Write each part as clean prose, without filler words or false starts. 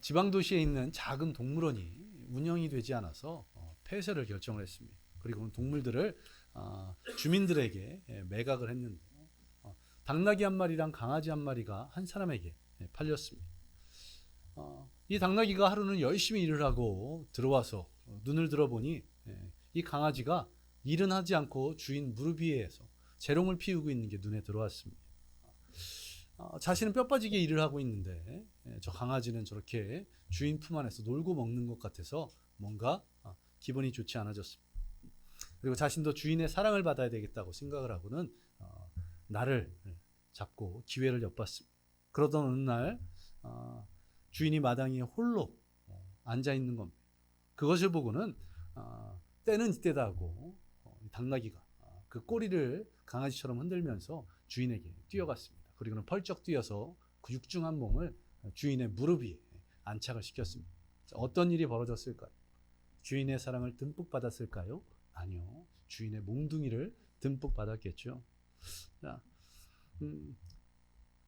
지방 도시에 있는 작은 동물원이 운영이 되지 않아서 폐쇄를 결정을 했습니다. 그리고 동물들을 주민들에게 매각을 했는데 당나귀 한 마리랑 강아지 한 마리가 한 사람에게 팔렸습니다. 이 당나귀가 하루는 열심히 일을 하고 들어와서 눈을 들어보니 이 강아지가 일은 하지 않고 주인 무릎 위에서 재롱을 피우고 있는 게 눈에 들어왔습니다. 자신은 뼈 빠지게 일을 하고 있는데 저 강아지는 저렇게 주인 품 안에서 놀고 먹는 것 같아서 뭔가 기분이 좋지 않아졌습니다. 그리고 자신도 주인의 사랑을 받아야 되겠다고 생각을 하고는 나를 잡고 기회를 엿봤습니다. 그러던 어느 날 주인이 마당 위에 홀로 앉아 있는 겁니다. 그것을 보고는 때는 이때다 하고 당나귀가 그 꼬리를 강아지처럼 흔들면서 주인에게 뛰어갔습니다. 그리고는 펄쩍 뛰어서 그 육중한 몸을 주인의 무릎 위에 안착을 시켰습니다. 어떤 일이 벌어졌을까요? 주인의 사랑을 듬뿍 받았을까요? 아니요. 주인의 몽둥이를 듬뿍 받았겠죠. 자,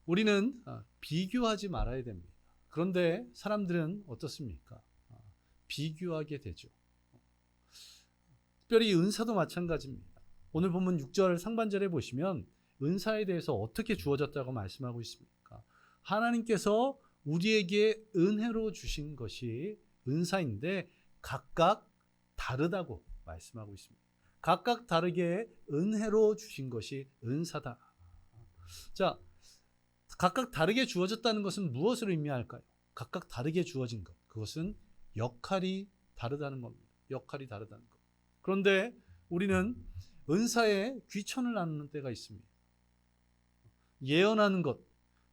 우리는 비교하지 말아야 됩니다. 그런데 사람들은 어떻습니까? 비교하게 되죠. 특별히 은사도 마찬가지입니다. 오늘 본문 6절 상반절에 보시면 은사에 대해서 어떻게 주어졌다고 말씀하고 있습니까? 하나님께서 우리에게 은혜로 주신 것이 은사인데 각각 다르다고 말씀하고 있습니다. 각각 다르게 은혜로 주신 것이 은사다. 자, 각각 다르게 주어졌다는 것은 무엇을 의미할까요? 각각 다르게 주어진 것. 그것은 역할이 다르다는 겁니다. 역할이 다르다는 것. 그런데 우리는 은사에 귀천을 나누는 때가 있습니다. 예언하는 것,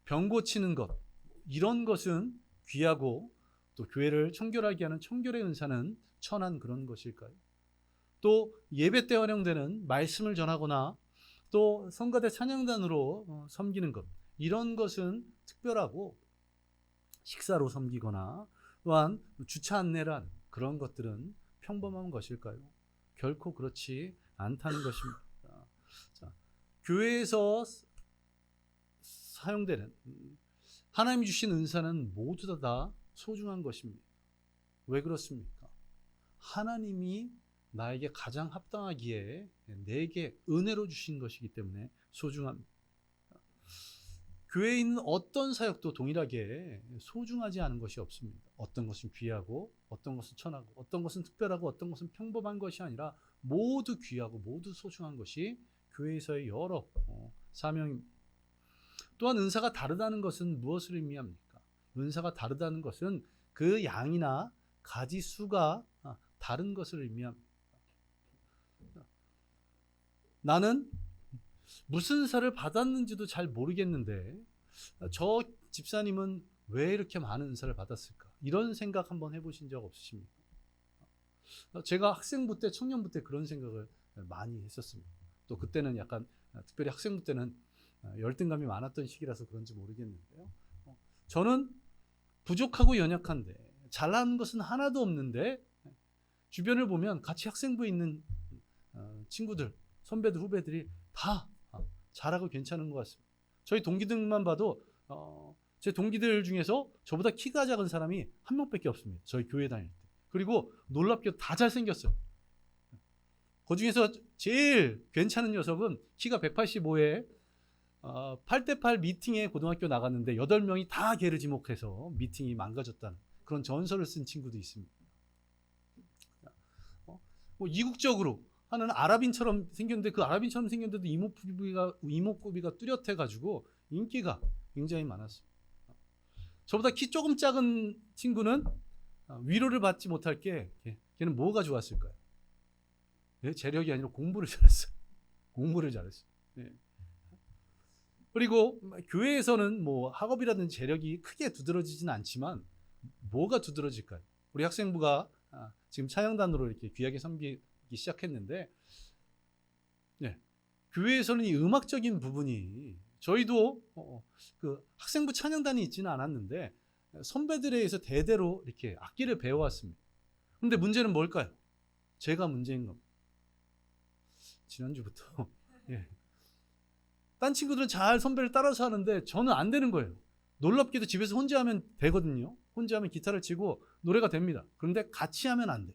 병 고치는 것, 이런 것은 귀하고 또 교회를 청결하게 하는 청결의 은사는 천한 그런 것일까요? 또 예배 때 활용되는 말씀을 전하거나 또 성가대 찬양단으로 섬기는 것, 이런 것은 특별하고 식사로 섬기거나 또한 주차 안내란 그런 것들은 평범한 것일까요? 결코 그렇지 않다는 것입니다. 자, 교회에서 사용되는 하나님이 주신 은사는 모두 다 소중한 것입니다. 왜 그렇습니까? 하나님이 나에게 가장 합당하기에 내게 은혜로 주신 것이기 때문에 소중합니다. 교회에 있는 어떤 사역도 동일하게 소중하지 않은 것이 없습니다. 어떤 것은 귀하고 어떤 것은 천하고 어떤 것은 특별하고 어떤 것은 평범한 것이 아니라 모두 귀하고 모두 소중한 것이 교회에서의 여러 사명입니다. 또한 은사가 다르다는 것은 무엇을 의미합니까? 은사가 다르다는 것은 그 양이나 가지 수가 다른 것을 의미합니다. 나는 무슨 은사를 받았는지도 잘 모르겠는데 저 집사님은 왜 이렇게 많은 은사를 받았을까? 이런 생각 한번 해보신 적 없으십니까? 제가 학생부 때, 청년부 때 그런 생각을 많이 했었습니다. 또 그때는 약간 특별히 학생부 때는 열등감이 많았던 시기라서 그런지 모르겠는데요. 저는 부족하고 연약한데 잘하는 것은 하나도 없는데 주변을 보면 같이 학생부에 있는 친구들, 선배들, 후배들이 다 잘하고 괜찮은 것 같습니다. 저희 동기들만 봐도 제 동기들 중에서 저보다 키가 작은 사람이 한 명밖에 없습니다. 저희 교회 다닐 때. 그리고 놀랍게도 다 잘생겼어요. 그 중에서 제일 괜찮은 녀석은 키가 185에 8대8 미팅에 고등학교 나갔는데 8명이 다 걔를 지목해서 미팅이 망가졌다는 그런 전설을 쓴 친구도 있습니다. 이국적으로 하는 아랍인처럼 생겼는데 그 아랍인처럼 생겼는데도 이목구비가 뚜렷해가지고 인기가 굉장히 많았습니다. 저보다 키 조금 작은 친구는 위로를 받지 못할 게 걔는 뭐가 좋았을까요? 재력이 아니라 공부를 잘했어요. 공부를 잘했어요. 네. 그리고 교회에서는 뭐 학업이라든지 재력이 크게 두드러지진 않지만 뭐가 두드러질까요? 우리 학생부가 지금 찬양단으로 이렇게 귀하게 섬기기 시작했는데 네. 교회에서는 이 음악적인 부분이 저희도 그 학생부 찬양단이 있지는 않았는데 선배들에 의해서 대대로 이렇게 악기를 배워왔습니다. 그런데 문제는 뭘까요? 제가 문제인 겁니다. 지난주부터 예. 딴 친구들은 잘 선배를 따라서 하는데 저는 안 되는 거예요. 놀랍게도 집에서 혼자 하면 되거든요. 혼자 하면 기타를 치고 노래가 됩니다. 그런데 같이 하면 안 돼.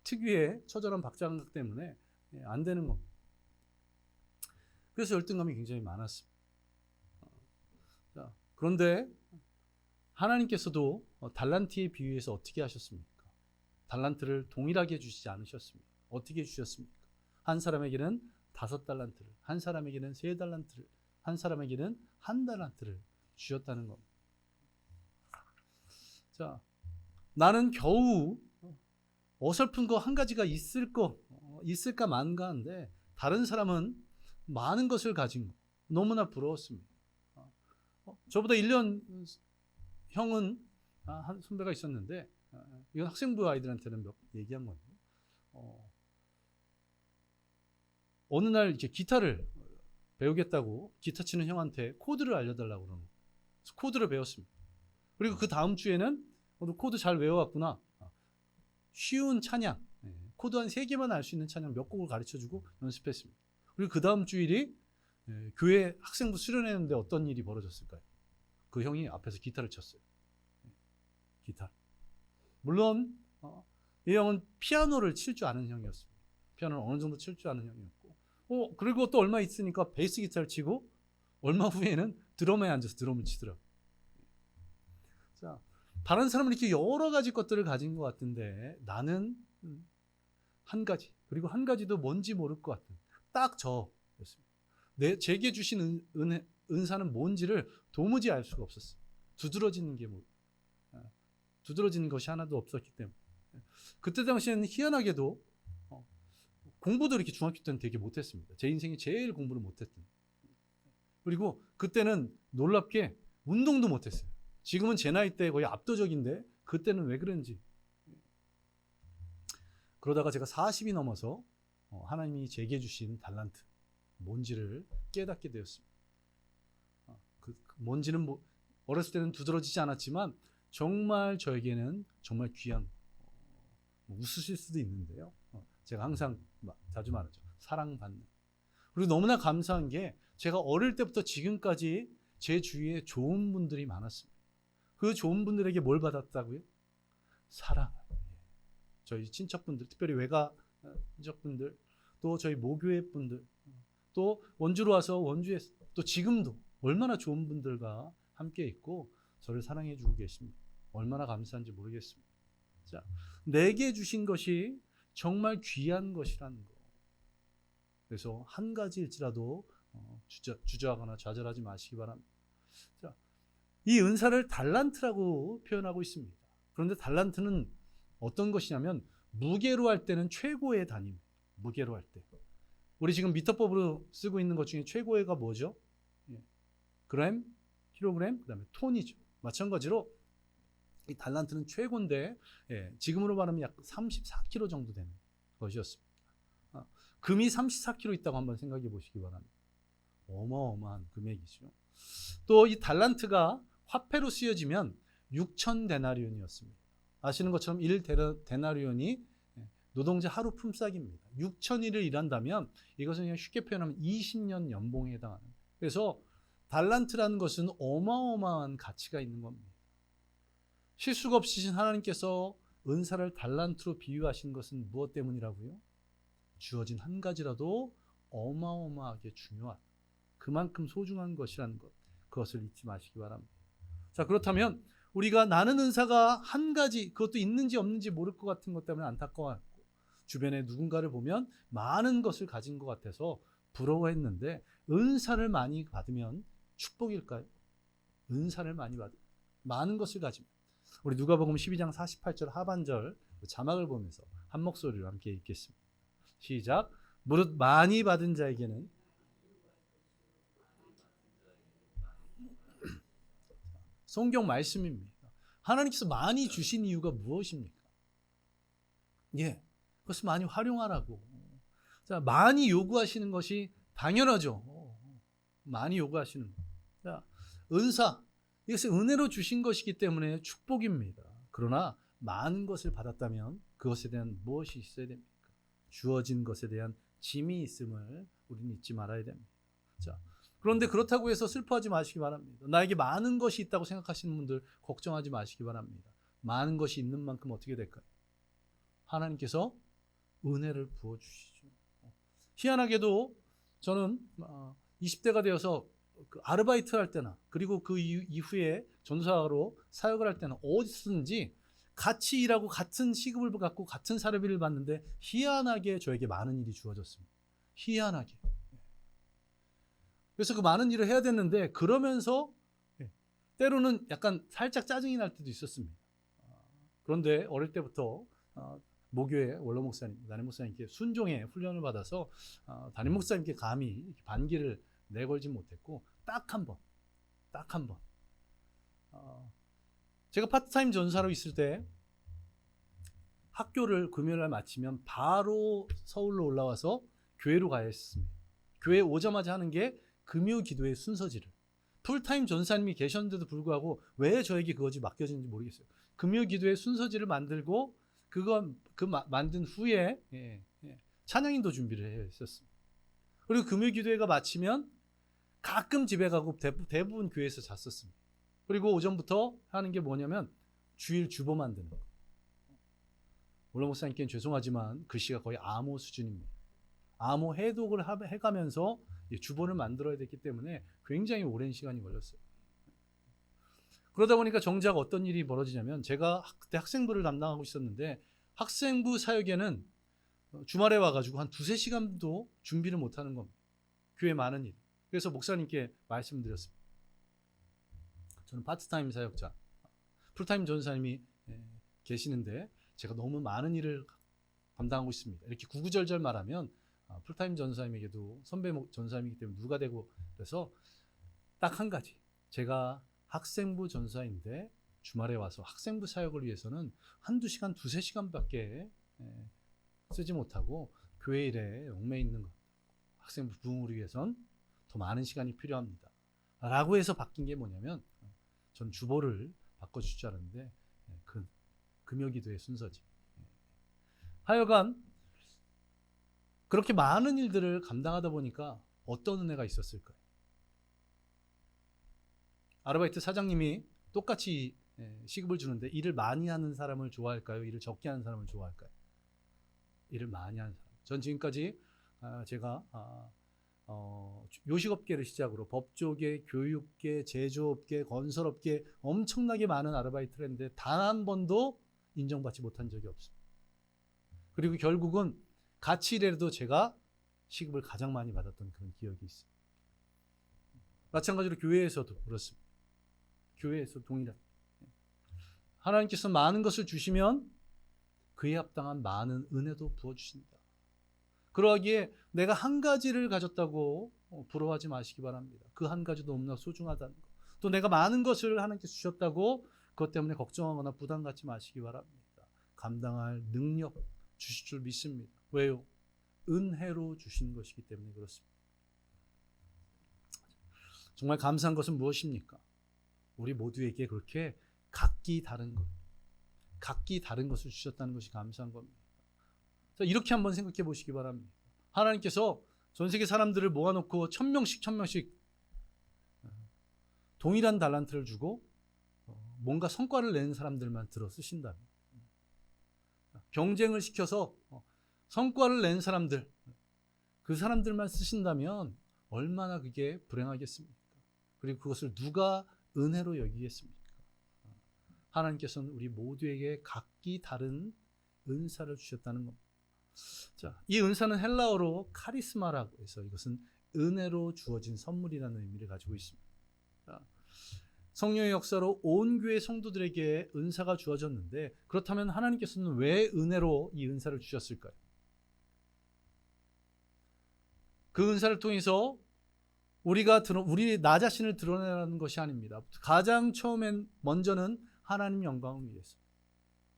특유의 처절한 박자감각 때문에 안 되는 겁니다. 그래서 열등감이 굉장히 많았습니다. 자, 그런데 하나님께서도 달란트에 비유해서 어떻게 하셨습니까? 달란트를 동일하게 주시지 않으셨습니다. 어떻게 주셨습니까? 한 사람에게는 5달란트를, 한 사람에게는 3달란트를, 한 사람에게는 1달란트를 주셨다는 겁니다. 자, 나는 겨우 어설픈 거 한 가지가 있을까 만가 한데 다른 사람은 많은 것을 가진 거 너무나 부러웠습니다. 저보다 1년 형은 한 선배가 있었는데 이건 학생부 아이들한테는 얘기한 건데 어느 날 이제 기타를 배우겠다고 기타 치는 형한테 코드를 알려달라고 그러는 거예요. 그래서 코드를 배웠습니다. 그리고 그 다음 주에는 너 코드 잘 외워왔구나. 쉬운 찬양, 코드 한 3개만 알 수 있는 찬양 몇 곡을 가르쳐주고 연습했습니다. 그리고 그 다음 주일이 교회 학생부 수련회였는데 어떤 일이 벌어졌을까요? 그 형이 앞에서 기타를 쳤어요. 기타. 물론 이 형은 피아노를 칠 줄 아는 형이었습니다. 피아노를 어느 정도 칠 줄 아는 형이었고 그리고 또 얼마 있으니까 베이스 기타를 치고 얼마 후에는 드럼에 앉아서 드럼을 치더라고요. 자, 다른 사람은 이렇게 여러 가지 것들을 가진 것 같은데 나는 한 가지, 그리고 한 가지도 뭔지 모를 것 같은 딱 저였습니다. 제게 주신 은사는 뭔지를 도무지 알 수가 없었어요. 두드러지는 것이 하나도 없었기 때문에. 그때 당시에는 희한하게도 공부도 이렇게 중학교 때는 되게 못했습니다. 제 인생에 제일 공부를 못했던. 그리고 그때는 놀랍게 운동도 못했어요. 지금은 제 나이 때 거의 압도적인데 그때는 왜 그런지. 그러다가 제가 40이 넘어서 하나님이 제게 주신 달란트 뭔지를 깨닫게 되었습니다. 그 뭔지는 어렸을 때는 두드러지지 않았지만 정말 저에게는 정말 귀한 웃으실 수도 있는데요. 제가 항상 자주 말하죠. 사랑받는. 그리고 너무나 감사한 게 제가 어릴 때부터 지금까지 제 주위에 좋은 분들이 많았습니다. 그 좋은 분들에게 뭘 받았다고요? 사랑. 저희 친척분들, 특별히 외가 친척분들, 또 저희 모교회 분들, 또 원주로 와서 원주에 또 지금도 얼마나 좋은 분들과 함께 있고 저를 사랑해 주고 계십니다. 얼마나 감사한지 모르겠습니다. 자, 내게 주신 것이 정말 귀한 것이라는 거. 그래서 한 가지일지라도 주저하거나 좌절하지 마시기 바랍니다. 자, 이 은사를 달란트라고 표현하고 있습니다. 그런데 달란트는 어떤 것이냐면 무게로 할 때는 최고의 단위입니다. 무게로 할 때. 우리 지금 미터법으로 쓰고 있는 것 중에 최고의가 뭐죠? 그램, 킬로그램, 그다음에 톤이죠. 마찬가지로 이 달란트는 최고인데 지금으로 말하면 약 34kg 정도 되는 것이었습니다. 금이 34kg 있다고 한번 생각해 보시기 바랍니다. 어마어마한 금액이죠. 또 이 달란트가 화폐로 쓰여지면 6,000데나리온이었습니다. 아시는 것처럼 1데나리온이 노동자 하루 품삯입니다. 6,000일을 일한다면 이것은 그냥 쉽게 표현하면 20년 연봉에 해당하는. 그래서 달란트라는 것은 어마어마한 가치가 있는 겁니다. 실수가 없으신 하나님께서 은사를 달란트로 비유하신 것은 무엇 때문이라고요? 주어진 한 가지라도 어마어마하게 중요한, 그만큼 소중한 것이라는 것, 그것을 잊지 마시기 바랍니다. 자, 그렇다면 우리가 나는 은사가 한 가지, 그것도 있는지 없는지 모를 것 같은 것 때문에 안타까워하고 주변에 누군가를 보면 많은 것을 가진 것 같아서 부러워했는데 은사를 많이 받으면 축복일까요? 은사를 많이 받으면 많은 것을 가지면 우리 누가복음 12장 48절 하반절 자막을 보면서 한 목소리로 함께 읽겠습니다. 시작. 무릇 많이 받은 자에게는 성경 말씀입니다. 하나님께서 많이 주신 이유가 무엇입니까? 그것을 많이 활용하라고. 자, 많이 요구하시는 것이 당연하죠. 많이 요구하시는 것. 자, 은사, 이것은 은혜로 주신 것이기 때문에 축복입니다. 그러나 많은 것을 받았다면 그것에 대한 무엇이 있어야 됩니까? 주어진 것에 대한 짐이 있음을 우리는 잊지 말아야 됩니다. 자, 그런데 그렇다고 해서 슬퍼하지 마시기 바랍니다. 나에게 많은 것이 있다고 생각하시는 분들 걱정하지 마시기 바랍니다. 많은 것이 있는 만큼 어떻게 될까요? 하나님께서 은혜를 부어주시죠. 희한하게도 저는 20대가 되어서 그 아르바이트 할 때나 그리고 그 이후에 전도사로 사역을 할 때는 어디서든지 같이 일하고 같은 시급을 갖고 같은 사례비를 받는데 희한하게 저에게 많은 일이 주어졌습니다. 희한하게. 그래서 그 많은 일을 해야 됐는데 그러면서 때로는 약간 살짝 짜증이 날 때도 있었습니다. 그런데 어릴 때부터 모교의 원로 목사님, 담임 목사님께 순종의 훈련을 받아서 담임 목사님께 감히 반기를 내걸지 못했고 딱 한 번 제가 파트타임 전사로 있을 때 학교를 금요일날 마치면 바로 서울로 올라와서 교회로 가야 했습니다. 교회에 오자마자 하는 게 금요 기도의 순서지를 풀타임 전사님이 계셨는데도 불구하고 왜 저에게 그것이 맡겨진지 모르겠어요. 금요 기도의 순서지를 만들고 만든 후에 찬양인도 준비를 했었습니다. 그리고 금요 기도회가 마치면 가끔 집에 가고 대부분 교회에서 잤었습니다. 그리고 오전부터 하는 게 뭐냐면 주일 주보 만드는 거. 원로 목사님께는 죄송하지만 글씨가 거의 암호 수준입니다. 암호 해독을 해가면서 주보를 만들어야 됐기 때문에 굉장히 오랜 시간이 걸렸어요. 그러다 보니까 정작 어떤 일이 벌어지냐면 제가 그때 학생부를 담당하고 있었는데 학생부 사역에는 주말에 와가지고 한 2-3시간도 준비를 못하는 겁니다. 교회 많은 일. 그래서 목사님께 말씀드렸습니다. 저는 파트타임 사역자, 풀타임 전사님이 계시는데 제가 너무 많은 일을 감당하고 있습니다. 이렇게 구구절절 말하면 풀타임 전사님에게도 선배 전사님이기 때문에 누가 되고 그래서 딱 한 가지. 제가 학생부 전사인데 주말에 와서 학생부 사역을 위해서는 1-2시간, 2-3시간밖에 쓰지 못하고 교회 일에 얽매여 있는 것. 학생부 부흥을 위해선 더 많은 시간이 필요합니다. 라고 해서 바뀐 게 뭐냐면 전 주보를 바꿔줄 줄 알았는데 그 금요기도의 순서지. 하여간 그렇게 많은 일들을 감당하다 보니까 어떤 은혜가 있었을까요? 아르바이트 사장님이 똑같이 시급을 주는데 일을 많이 하는 사람을 좋아할까요? 일을 적게 하는 사람을 좋아할까요? 일을 많이 하는 사람. 전 지금까지 제가 요식업계를 시작으로 법조계, 교육계, 제조업계, 건설업계 엄청나게 많은 아르바이트를 했는데 단 한 번도 인정받지 못한 적이 없습니다. 그리고 결국은 같이 일해도 제가 시급을 가장 많이 받았던 그런 기억이 있습니다. 마찬가지로 교회에서도 그렇습니다. 교회에서 동일한 하나님께서 많은 것을 주시면 그에 합당한 많은 은혜도 부어주신다. 그러하기에 내가 한 가지를 가졌다고 부러워하지 마시기 바랍니다. 그 한 가지도 너무나 소중하다는 것. 또 내가 많은 것을 하나님께서 주셨다고 그것 때문에 걱정하거나 부담 갖지 마시기 바랍니다. 감당할 능력 주실 줄 믿습니다. 왜요? 은혜로 주신 것이기 때문에 그렇습니다. 정말 감사한 것은 무엇입니까? 우리 모두에게 그렇게 각기 다른 것을 주셨다는 것이 감사한 겁니다. 자, 이렇게 한번 생각해 보시기 바랍니다. 하나님께서 전 세계 사람들을 모아놓고 1000명씩 동일한 달란트를 주고 뭔가 성과를 내는 사람들만 들어 쓰신다면, 경쟁을 시켜서 성과를 낸 사람들, 그 사람들만 쓰신다면 얼마나 그게 불행하겠습니까? 그리고 그것을 누가 은혜로 여기겠습니까? 하나님께서는 우리 모두에게 각기 다른 은사를 주셨다는 겁니다. 자, 이 은사는 헬라어로 카리스마라고 해서 이것은 은혜로 주어진 선물이라는 의미를 가지고 있습니다. 자, 성령의 역사로 온 교회 성도들에게 은사가 주어졌는데 그렇다면 하나님께서는 왜 은혜로 이 은사를 주셨을까요? 그 은사를 통해서 우리 나 자신을 드러내라는 것이 아닙니다. 가장 먼저는 하나님 영광을 위해서.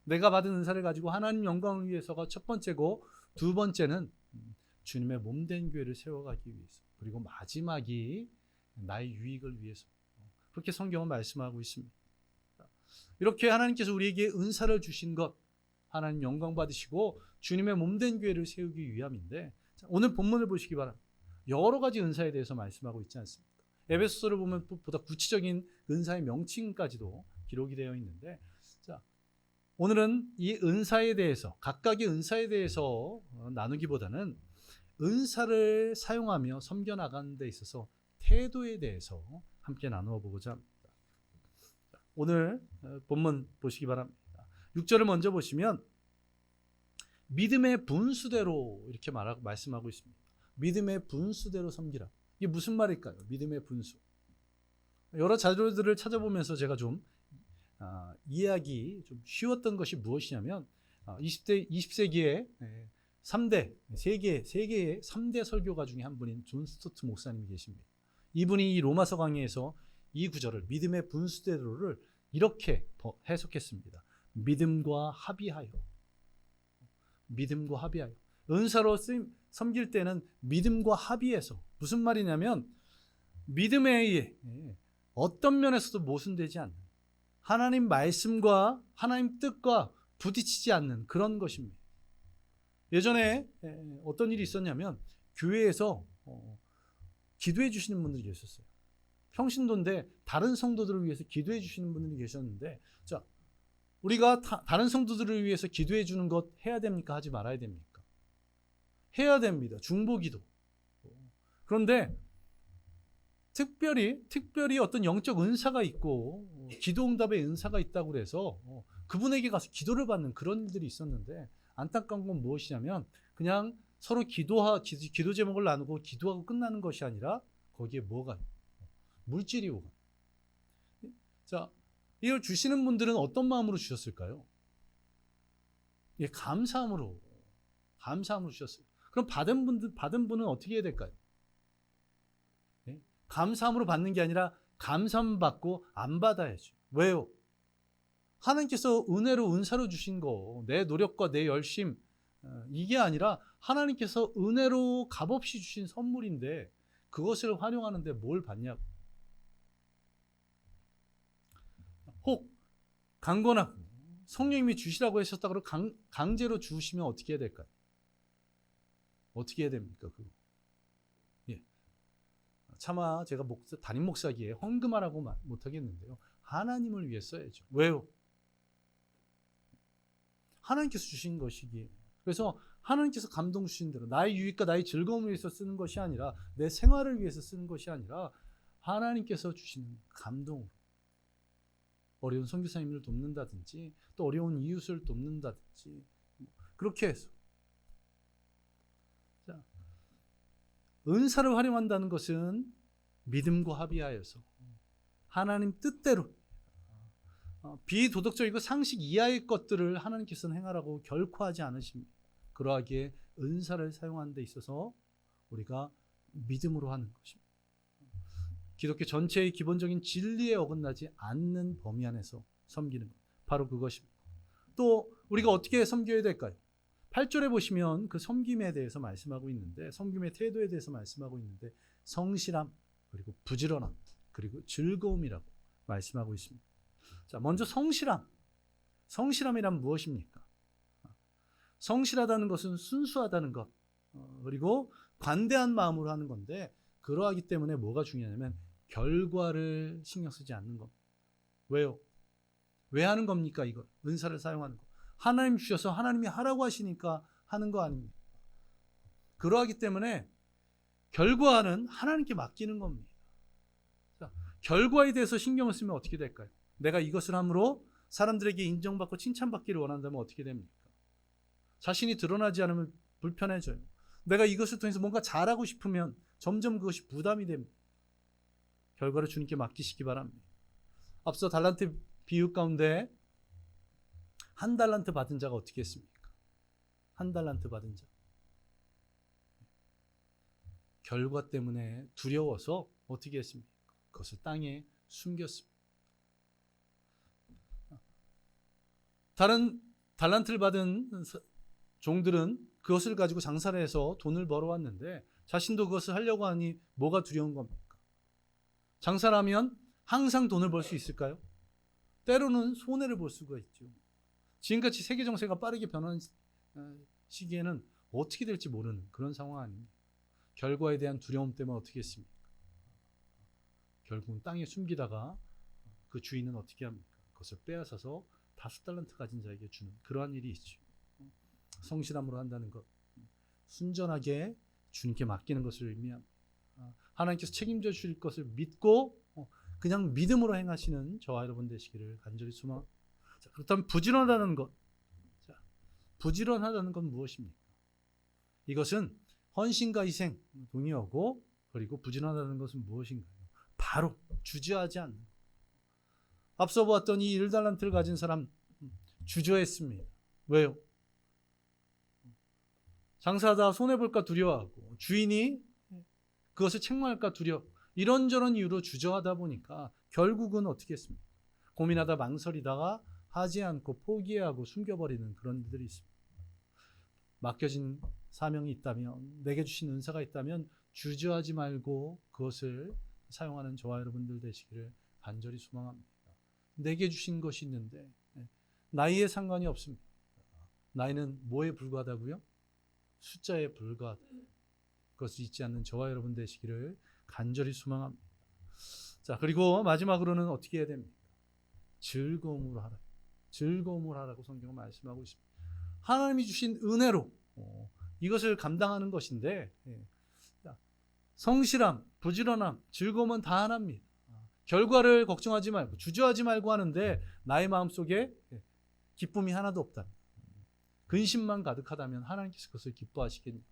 내가 받은 은사를 가지고 하나님 영광을 위해서가 첫 번째고, 두 번째는 주님의 몸된 교회를 세워가기 위해서. 그리고 마지막이 나의 유익을 위해서. 그렇게 성경은 말씀하고 있습니다. 이렇게 하나님께서 우리에게 은사를 주신 것, 하나님 영광 받으시고 주님의 몸된 교회를 세우기 위함인데, 오늘 본문을 보시기 바랍니다. 여러 가지 은사에 대해서 말씀하고 있지 않습니까? 에베소서를 보면 보다 구체적인 은사의 명칭까지도 기록이 되어 있는데, 자, 오늘은 이 은사에 대해서, 각각의 은사에 대해서 나누기보다는 은사를 사용하며 섬겨나가는 데 있어서 태도에 대해서 함께 나누어 보고자 합니다. 오늘 본문 보시기 바랍니다. 6절을 먼저 보시면 믿음의 분수대로 이렇게 말씀하고 있습니다. 믿음의 분수대로 섬기라. 이게 무슨 말일까요? 믿음의 분수. 여러 자료들을 찾아보면서 제가 좀 이해하기 좀 쉬웠던 것이 무엇이냐면 20세기에 3대, 세계의 3대 설교가 중에 한 분인 존 스토트 목사님이 계십니다. 이분이 이 로마서 강의에서 이 구절을 믿음의 분수대로를 이렇게 해석했습니다. 믿음과 합의하여. 믿음과 합의하여. 은사로 섬길 때는 믿음과 합의해서. 무슨 말이냐면 믿음에 의해 어떤 면에서도 모순되지 않는, 하나님 말씀과 하나님 뜻과 부딪히지 않는 그런 것입니다. 예전에 어떤 일이 있었냐면 교회에서 기도해 주시는 분들이 계셨어요. 평신도인데 다른 성도들을 위해서 기도해 주시는 분들이 계셨는데, 자, 우리가 다른 성도들을 위해서 기도해 주는 것 해야 됩니까? 하지 말아야 됩니까? 해야 됩니다. 중보기도. 그런데 특별히 어떤 영적 은사가 있고 기도응답의 은사가 있다고 그래서 그분에게 가서 기도를 받는 그런 일들이 있었는데, 안타까운 건 무엇이냐면 그냥 서로 기도 제목을 나누고 기도하고 끝나는 것이 아니라 거기에 뭐가 물질이 오가. 자, 이걸 주시는 분들은 어떤 마음으로 주셨을까요? 예, 감사함으로 주셨어요. 그럼 받은 분은 어떻게 해야 될까요? 예? 감사함으로 받는 게 아니라 감사함 받고 안 받아야죠. 왜요? 하나님께서 은혜로 은사로 주신 거, 내 노력과 내 열심, 이게 아니라 하나님께서 은혜로 값없이 주신 선물인데 그것을 활용하는데 뭘 받냐고. 혹 강권하고 성령님이 주시라고 하셨다고 강제로 주시면 어떻게 해야 될까요? 어떻게 해야 됩니까? 그거. 예. 차마 제가 담임 목사기에 헌금하라고 못하겠는데요. 하나님을 위해 써야죠. 왜요? 하나님께서 주신 것이기에. 그래서 하나님께서 감동 주신 대로 나의 유익과 나의 즐거움을 위해서 쓰는 것이 아니라, 내 생활을 위해서 쓰는 것이 아니라 하나님께서 주시는 감동으로 어려운 선교사님을 돕는다든지 또 어려운 이웃을 돕는다든지 그렇게 해서. 자, 은사를 활용한다는 것은 믿음과 합의하여서 하나님 뜻대로 비도덕적이고 상식 이하의 것들을 하나님께서는 행하라고 결코 하지 않으십니다. 그러하기에 은사를 사용하는 데 있어서 우리가 믿음으로 하는 것입니다. 기독교 전체의 기본적인 진리에 어긋나지 않는 범위 안에서 섬기는 것, 바로 그것입니다. 또 우리가 어떻게 섬겨야 될까요? 8절에 보시면 그 섬김에 대해서 말씀하고 있는데, 섬김의 태도에 대해서 말씀하고 있는데, 성실함, 그리고 부지런함, 그리고 즐거움이라고 말씀하고 있습니다. 자, 먼저 성실함. 성실함이란 무엇입니까? 성실하다는 것은 순수하다는 것, 그리고 관대한 마음으로 하는 건데, 그러하기 때문에 뭐가 중요하냐면 결과를 신경 쓰지 않는 것. 왜요? 왜 하는 겁니까? 이거 은사를 사용하는 거. 하나님 주셔서 하나님이 하라고 하시니까 하는 거 아닙니까? 그러하기 때문에 결과는 하나님께 맡기는 겁니다. 자, 결과에 대해서 신경을 쓰면 어떻게 될까요? 내가 이것을 함으로 사람들에게 인정받고 칭찬받기를 원한다면 어떻게 됩니까? 자신이 드러나지 않으면 불편해져요. 내가 이것을 통해서 뭔가 잘하고 싶으면 점점 그것이 부담이 됩니다. 결과를 주님께 맡기시기 바랍니다. 앞서 달란트 비유 가운데 한 달란트 받은 자가 어떻게 했습니까? 한 달란트 받은 자. 결과 때문에 두려워서 어떻게 했습니까? 그것을 땅에 숨겼습니다. 다른 달란트를 받은 종들은 그것을 가지고 장사를 해서 돈을 벌어왔는데 자신도 그것을 하려고 하니 뭐가 두려운 겁니까? 장사를 하면 항상 돈을 벌 수 있을까요? 때로는 손해를 볼 수가 있죠. 지금같이 세계 정세가 빠르게 변하는 시기에는 어떻게 될지 모르는 그런 상황 아닙니까? 결과에 대한 두려움 때문에 어떻게 했습니까? 결국은 땅에 숨기다가 그 주인은 어떻게 합니까? 그것을 빼앗아서 5달란트 가진 자에게 주는 그러한 일이 있죠. 성실함으로 한다는 것, 순전하게 주님께 맡기는 것을 의미합니다. 하나님께서 책임져 주실 것을 믿고 그냥 믿음으로 행하시는 저와 여러분 되시기를 간절히 소망합니다. 그렇다면 부지런하다는 것, 부지런하다는 건 무엇입니까? 이것은 헌신과 희생 동의어고, 그리고 부지런하다는 것은 무엇인가요? 바로 주저하지 않는. 앞서 보았던 이 1달란트를 가진 사람 주저했습니다. 왜요? 장사하다 손해볼까 두려워하고 주인이 그것을 책망할까 두려워, 이런저런 이유로 주저하다 보니까 결국은 어떻게 했습니까? 고민하다 망설이다가 하지 않고 포기하고 숨겨버리는 그런 일들이 있습니다. 맡겨진 사명이 있다면, 내게 주신 은사가 있다면 주저하지 말고 그것을 사용하는 저와 여러분들 되시기를 간절히 소망합니다. 내게 주신 것이 있는데 나이에 상관이 없습니다. 나이는 뭐에 불과하다고요? 숫자에 불과하다. 그것을 잊지 않는 저와 여러분 되시기를 간절히 소망합니다. 자, 그리고 마지막으로는 어떻게 해야 됩니까? 즐거움으로 하라. 즐거움으로 하라고 성경은 말씀하고 있습니다. 하나님이 주신 은혜로 이것을 감당하는 것인데, 성실함, 부지런함, 즐거움은 다 하나입니다. 결과를 걱정하지 말고 주저하지 말고 하는데 나의 마음속에 기쁨이 하나도 없다면, 근심만 가득하다면 하나님께서 그것을 기뻐하시겠니?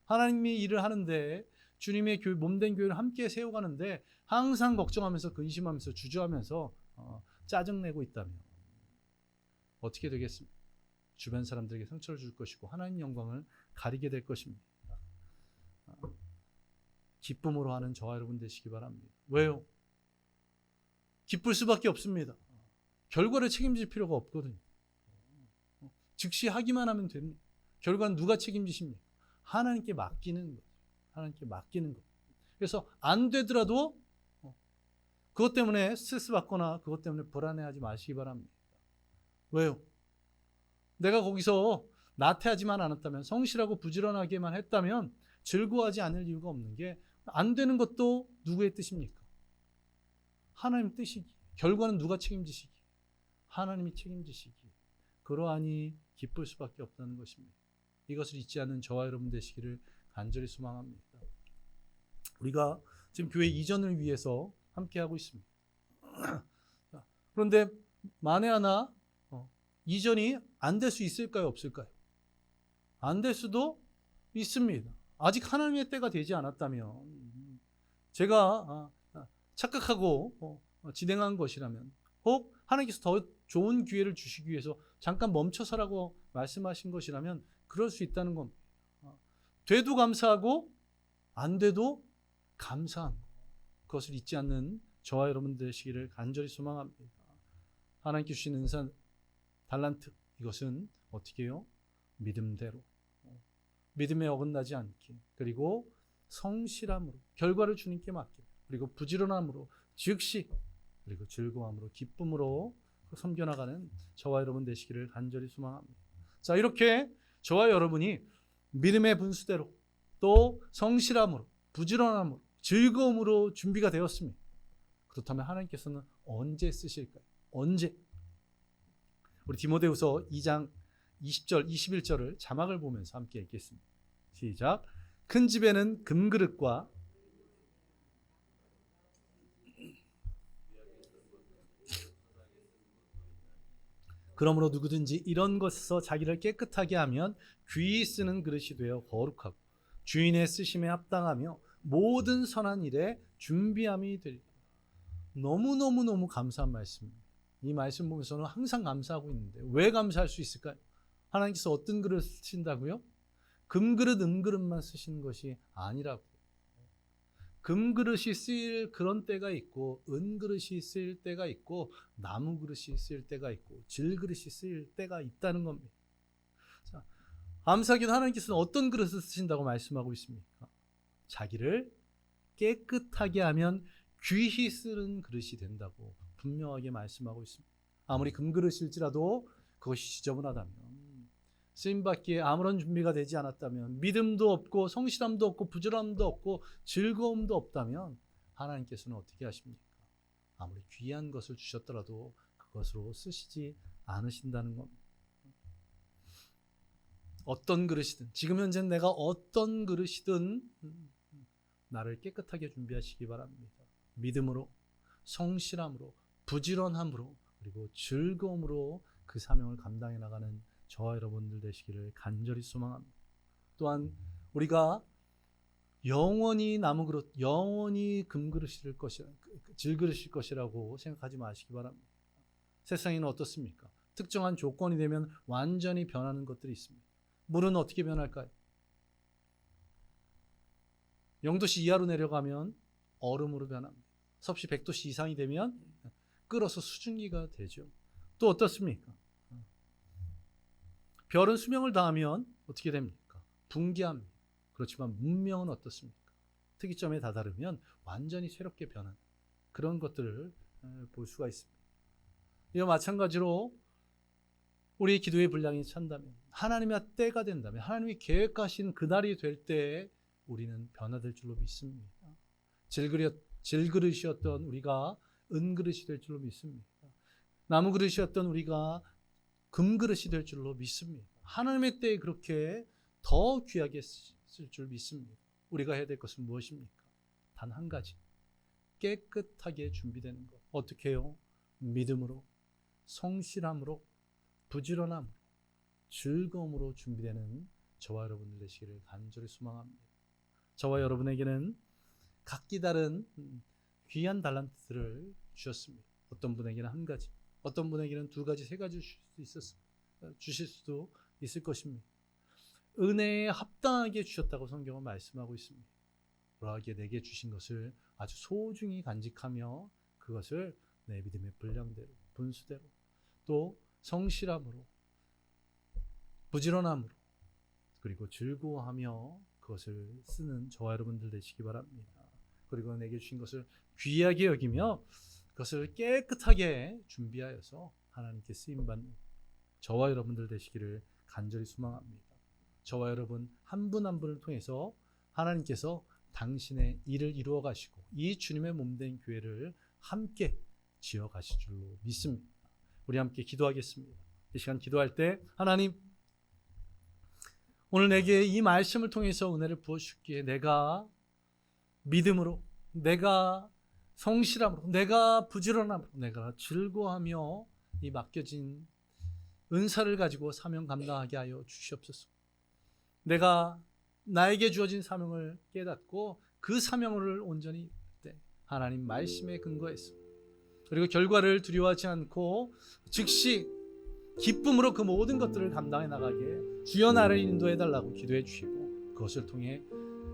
하나님이 일을 하는데, 주님의 몸된 교회를 함께 세워가는데 항상 걱정하면서 근심하면서 주저하면서 짜증내고 있다면 어떻게 되겠습니까? 주변 사람들에게 상처를 줄 것이고 하나님 영광을 가리게 될 것입니다. 기쁨으로 하는 저와 여러분 되시기 바랍니다. 왜요? 기쁠 수밖에 없습니다. 결과를 책임질 필요가 없거든요. 즉시 하기만 하면 됩니다. 결과는 누가 책임지십니까? 하나님께 맡기는 거죠. 하나님께 맡기는 것. 그래서 안 되더라도 그것 때문에 스트레스 받거나 그것 때문에 불안해하지 마시기 바랍니다. 왜요? 내가 거기서 나태하지만 않았다면, 성실하고 부지런하게만 했다면 즐거워하지 않을 이유가 없는 게, 안 되는 것도 누구의 뜻입니까? 하나님 뜻이기. 결과는 누가 책임지시기? 하나님이 책임지시기. 그러하니 기쁠 수밖에 없다는 것입니다. 이것을 잊지 않는 저와 여러분 되시기를 간절히 소망합니다. 우리가 지금 교회 이전을 위해서 함께하고 있습니다. 그런데 만에 하나 이전이 안 될 수 있을까요? 없을까요? 안 될 수도 있습니다. 아직 하나님의 때가 되지 않았다면, 제가 착각하고 진행한 것이라면, 혹 하나님께서 더 좋은 기회를 주시기 위해서 잠깐 멈춰서라고 말씀하신 것이라면 그럴 수 있다는 겁니다. 돼도 감사하고 안 돼도 감사한 것, 그것을 잊지 않는 저와 여러분 되시기를 간절히 소망합니다. 하나님께 주신 은사, 달란트, 이것은 어떻게 해요? 믿음대로, 믿음에 어긋나지 않게, 그리고 성실함으로 결과를 주님께 맡기고, 그리고 부지런함으로 즉시, 그리고 즐거움으로 기쁨으로 섬겨나가는 저와 여러분 되시기를 간절히 소망합니다. 자, 이렇게 저와 여러분이 믿음의 분수대로, 또 성실함으로, 부지런함으로, 즐거움으로 준비가 되었습니다. 그렇다면 하나님께서는 언제 쓰실까요? 언제? 우리 디모데후서 2장 20절, 21절을 자막을 보면서 함께 읽겠습니다. 시작. 큰 집에는 금그릇과 그러므로 누구든지 이런 것에서 자기를 깨끗하게 하면 귀히 쓰는 그릇이 되어 거룩하고 주인의 쓰심에 합당하며 모든 선한 일에 준비함이 되리라. 너무너무 감사한 말씀입니다. 이 말씀 보면서는 항상 감사하고 있는데 왜 감사할 수 있을까요? 하나님께서 어떤 그릇을 쓰신다고요? 금그릇, 은그릇만 쓰시는 것이 아니라고. 금그릇이 쓰일 그런 때가 있고, 은그릇이 쓰일 때가 있고, 나무그릇이 쓰일 때가 있고, 질그릇이 쓰일 때가 있다는 겁니다. 자, 감사하게도 하나님께서는 어떤 그릇을 쓰신다고 말씀하고 있습니까? 자기를 깨끗하게 하면 귀히 쓰는 그릇이 된다고 분명하게 말씀하고 있습니다. 아무리 금그릇일지라도 그것이 지저분하다면, 쓰임받기에 아무런 준비가 되지 않았다면, 믿음도 없고 성실함도 없고 부지런함도 없고 즐거움도 없다면 하나님께서는 어떻게 하십니까? 아무리 귀한 것을 주셨더라도 그것으로 쓰시지 않으신다는 겁니다. 어떤 그릇이든, 지금 현재 내가 어떤 그릇이든 나를 깨끗하게 준비하시기 바랍니다. 믿음으로, 성실함으로, 부지런함으로, 그리고 즐거움으로 그 사명을 감당해 나가는 저와 여러분들 되시기를 간절히 소망합니다. 또한 우리가 영원히 나무 그릇, 영원히 금그릇일 것이라, 질그릇일 것이라고 생각하지 마시기 바랍니다. 세상에는 어떻습니까? 특정한 조건이 되면 완전히 변하는 것들이 있습니다. 물은 어떻게 변할까요? 0도씨 이하로 내려가면 얼음으로 변합니다. 섭씨 100도씨 이상이 되면 끓어서 수증기가 되죠. 또 어떻습니까? 별은 수명을 다하면 어떻게 됩니까? 붕괴합니다. 그렇지만 문명은 어떻습니까? 특이점에 다다르면 완전히 새롭게 변하는 그런 것들을 볼 수가 있습니다. 이와 마찬가지로 우리의 기도의 분량이 찬다면, 하나님의 때가 된다면, 하나님이 계획하신 그날이 될 때에 우리는 변화될 줄로 믿습니다. 질그릇이었던 우리가 은그릇이 될 줄로 믿습니다. 나무그릇이었던 우리가 금그릇이 될 줄로 믿습니다. 하나님의 때에 그렇게 더 귀하게 쓸 줄 믿습니다. 우리가 해야 될 것은 무엇입니까? 단 한 가지, 깨끗하게 준비되는 것. 어떻게 해요? 믿음으로, 성실함으로, 부지런함으로, 즐거움으로 준비되는 저와 여러분들 되시기를 간절히 소망합니다. 저와 여러분에게는 각기 다른 귀한 달란트들을 주셨습니다. 어떤 분에게는 한 가지, 어떤 분에게는 두 가지, 세 가지 주실 수도 있을 것입니다. 은혜에 합당하게 주셨다고 성경은 말씀하고 있습니다. 그러하기에 내게 주신 것을 아주 소중히 간직하며 그것을 내 믿음의 분량대로, 분수대로, 또 성실함으로, 부지런함으로, 그리고 즐거워하며 그것을 쓰는 저와 여러분들 되시기 바랍니다. 그리고 내게 주신 것을 귀하게 여기며 그것을 깨끗하게 준비하여서 하나님께 쓰임받는 저와 여러분들 되시기를 간절히 소망합니다. 저와 여러분 한 분 한 분을 통해서 하나님께서 당신의 일을 이루어 가시고 이 주님의 몸된 교회를 함께 지어 가실 줄로 믿습니다. 우리 함께 기도하겠습니다. 이 시간 기도할 때, 하나님, 오늘 내게 이 말씀을 통해서 은혜를 부어주시기에 내가 믿음으로, 내가 성실함으로, 내가 부지런함으로, 내가 즐거워하며 이 맡겨진 은사를 가지고 사명 감당하게 하여 주시옵소서. 내가 나에게 주어진 사명을 깨닫고 그 사명을 온전히 때 하나님 말씀에 근거해서, 그리고 결과를 두려워하지 않고 즉시 기쁨으로 그 모든 것들을 감당해 나가게 주여 나를 인도해 달라고 기도해 주시고, 그것을 통해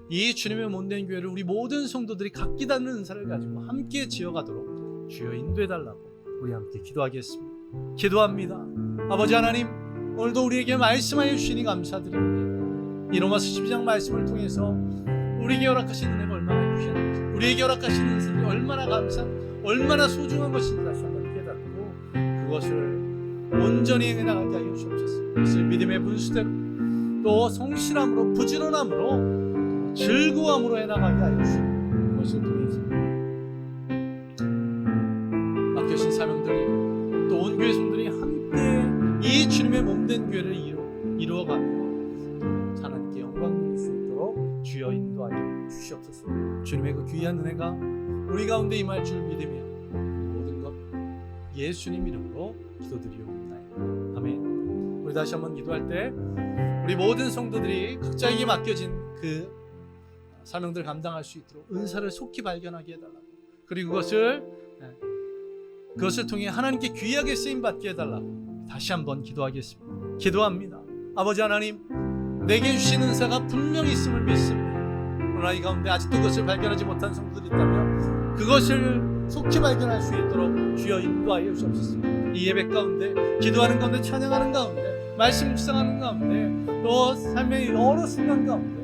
이 주님의 몸된 교회를 우리 모든 성도들이 각기 다른 은사를 가지고 함께 지어가도록 주여 인도해 달라고 우리 함께 기도하겠습니다. 기도합니다. 아버지 하나님, 오늘도 우리에게 말씀하여 주시니 감사드립니다. 이 로마서 12장 말씀을 통해서 우리에게 허락하신 은혜가 얼마나 귀한 것인지, 우리에게 허락하신 은사들이 얼마나 감사하고 얼마나 소중한 것인지 다시 한번 깨닫고 그것을 온전히 행해 나가게 하여 주옵소서. 그것을 믿음의 분수대로, 또 성실함으로, 부지런함으로, 즐거움으로 해나가게 하여 주시고, 그것을 통해서 맡겨진 사명들이, 또 온 교회 성들이 함께 이 주님의 몸된 교회를 이루어가며 하나님께 영광 돌릴 수 있도록 주여 인도하여 주시옵소서. 주님의 그 귀한 은혜가 우리 가운데 임할 줄 믿으며 모든 것 예수님 이름으로 기도드리옵나이다. 아멘. 우리 다시 한번 기도할 때 우리 모든 성도들이 각자에게 맡겨진 그 사명들 감당할 수 있도록 은사를 속히 발견하게 해달라고, 그리고 그것을 통해 하나님께 귀하게 쓰임받게 해달라고 다시 한번 기도하겠습니다. 기도합니다. 아버지 하나님, 내게 주신 은사가 분명히 있음을 믿습니다. 그러나 이 가운데 아직도 그것을 발견하지 못한 성도들이 있다면 그것을 속히 발견할 수 있도록 주여 인도하여 주옵소서. 이 예배 가운데, 기도하는 가운데, 찬양하는 가운데, 말씀 묵상하는 가운데, 또 삶의 여러 순간 가운데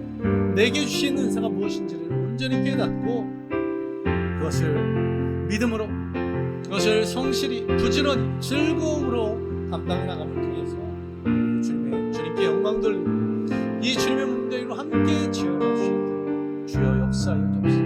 내게 주신 은사가 무엇인지를 온전히 깨닫고 그것을 믿음으로, 그것을 성실히, 부지런히, 즐거움으로 감당해 나감을 통해서 주님께 주님께 영광 돌리고 이 주님의 몸대로 함께 지어갈 수 있도록 주여 역사하여 주옵소서.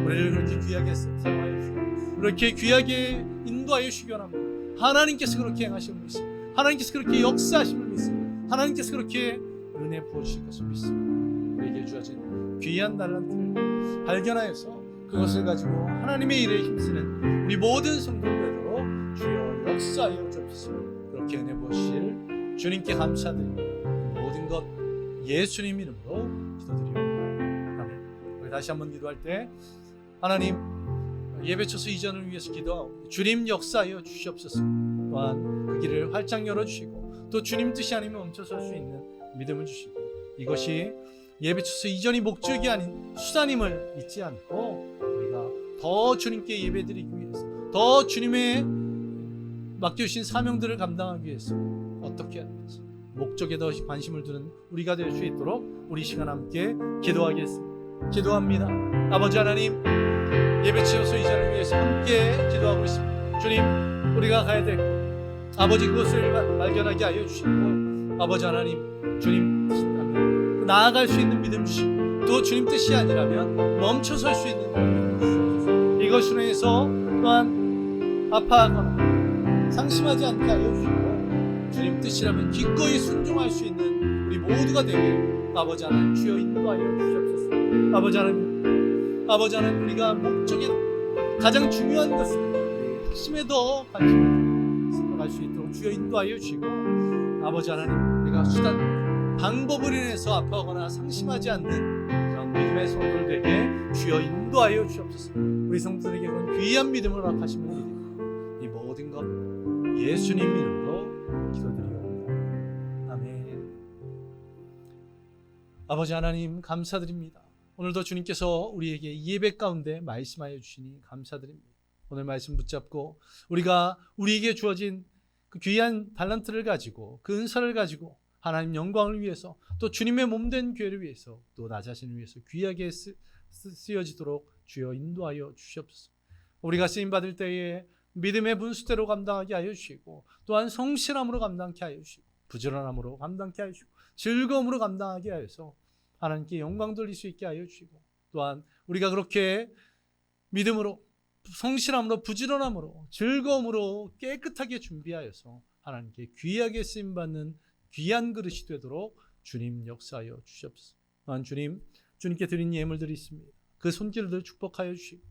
우리를 그렇게 귀하게 사용하여 주시고 그렇게 귀하게 인도하여 주시기 원합니다. 하나님께서 그렇게 행하심을 믿습니다. 하나님께서 그렇게 역사하심을 믿습니다. 하나님께서 그렇게 은혜 부어주실 것을 믿습니다. 우리에게 주어진 귀한 달란트를 발견하여서 그것을 가지고 하나님의 일에 힘쓰는 우리 모든 성도들 되도록 주여 역사하여 주옵소서. 그렇게 은혜 부어주실 주님께 감사드립니다. 모든 것 예수님 이름으로 기도드립니다. 아멘. 우리 다시 한번 기도할 때 하나님 예배처소 이전을 위해서 기도하고 주님 역사하여 주시옵소서. 또한 그 길을 활짝 열어주시고 또 주님 뜻이 아니면 멈춰설 수 있는 믿음을 주시고 이것이 예배처소 이전이 목적이 아닌 수단임을 잊지 않고 우리가 더 주님께 예배드리기 위해서 더 주님의 맡겨주신 사명들을 감당하기 위해서 어떻게 해야 되는지 목적에 더 관심을 두는 우리가 될 수 있도록 우리 시간 함께 기도하겠습니다. 기도합니다. 아버지 하나님 예배처소 이전을 위해서 함께 기도하고 있습니다. 주님 우리가 가야 될 곳 아버지 그것을 발견하게 하여 주시고 아버지 하나님 주님 뜻이라면 나아갈 수 있는 믿음 주시고 또 주님 뜻이 아니라면 멈춰설 수 있는 믿음 주시옵소서. 이것으로 해서 또한 아파하거나 상심하지 않게 하여 주시고 주님 뜻이라면 기꺼이 순종할 수 있는 우리 모두가 되게 아버지 하나님 주여 인도하여 주시옵소서. 아버지 하나님 우리가 목적에 가장 중요한 것은 핵심에 더 관심을 생각할 수 있도록 주여 인도하여 주시고 아버지 하나님 우리가 수단 방법을 인해서 아파하거나 상심하지 않는 그런 믿음의 성도들 되게 주여 인도하여 주옵소서. 우리 성도들에게 그런 귀한 믿음을 허락하시면 이 모든 것 예수님 이름으로 기도드리옵나이다. 아멘. 아버지 하나님 감사드립니다. 오늘도 주님께서 우리에게 예배 가운데 말씀하여 주시니 감사드립니다. 오늘 말씀 붙잡고 우리가 우리에게 주어진 그 귀한 달란트를 가지고 그 은사를 가지고 하나님 영광을 위해서 또 주님의 몸된 교회를 위해서 또 나 자신을 위해서 귀하게 쓰여지도록 주여 인도하여 주시옵소서. 우리가 쓰임받을 때에 믿음의 분수대로 감당하게 하여 주시고 또한 성실함으로 감당케 하여 주시고 부지런함으로 감당케 하여 주시고 즐거움으로 감당하게 하여서 하나님께 영광 돌릴 수 있게 하여 주시고 또한 우리가 그렇게 믿음으로 성실함으로 부지런함으로 즐거움으로 깨끗하게 준비하여서 하나님께 귀하게 쓰임받는 귀한 그릇이 되도록 주님 역사하여 주시옵소서. 또한 주님께 드린 예물들이 있습니다. 그 손길들 축복하여 주시고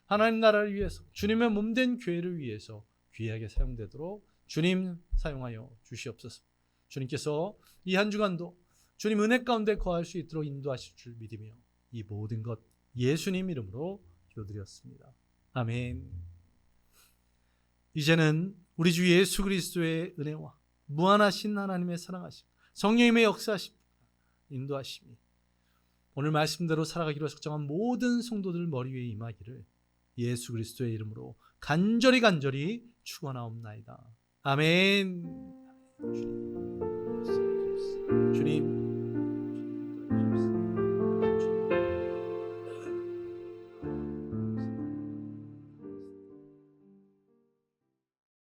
하나님 나라를 위해서 주님의 몸된 교회를 위해서 귀하게 사용되도록 주님 사용하여 주시옵소서. 주님께서 이 한 주간도 주님 은혜 가운데 거할 수 있도록 인도하실 줄 믿으며 이 모든 것 예수님 이름으로 기도드렸습니다. 아멘. 이제는 우리 주 예수 그리스도의 은혜와 무한하신 하나님의 사랑하심, 성령님의 역사하심, 인도하심이 오늘 말씀대로 살아가기로 작정한 모든 성도들 머리 위에 임하기를 예수 그리스도의 이름으로 간절히 축원하옵나이다. 아멘. 주님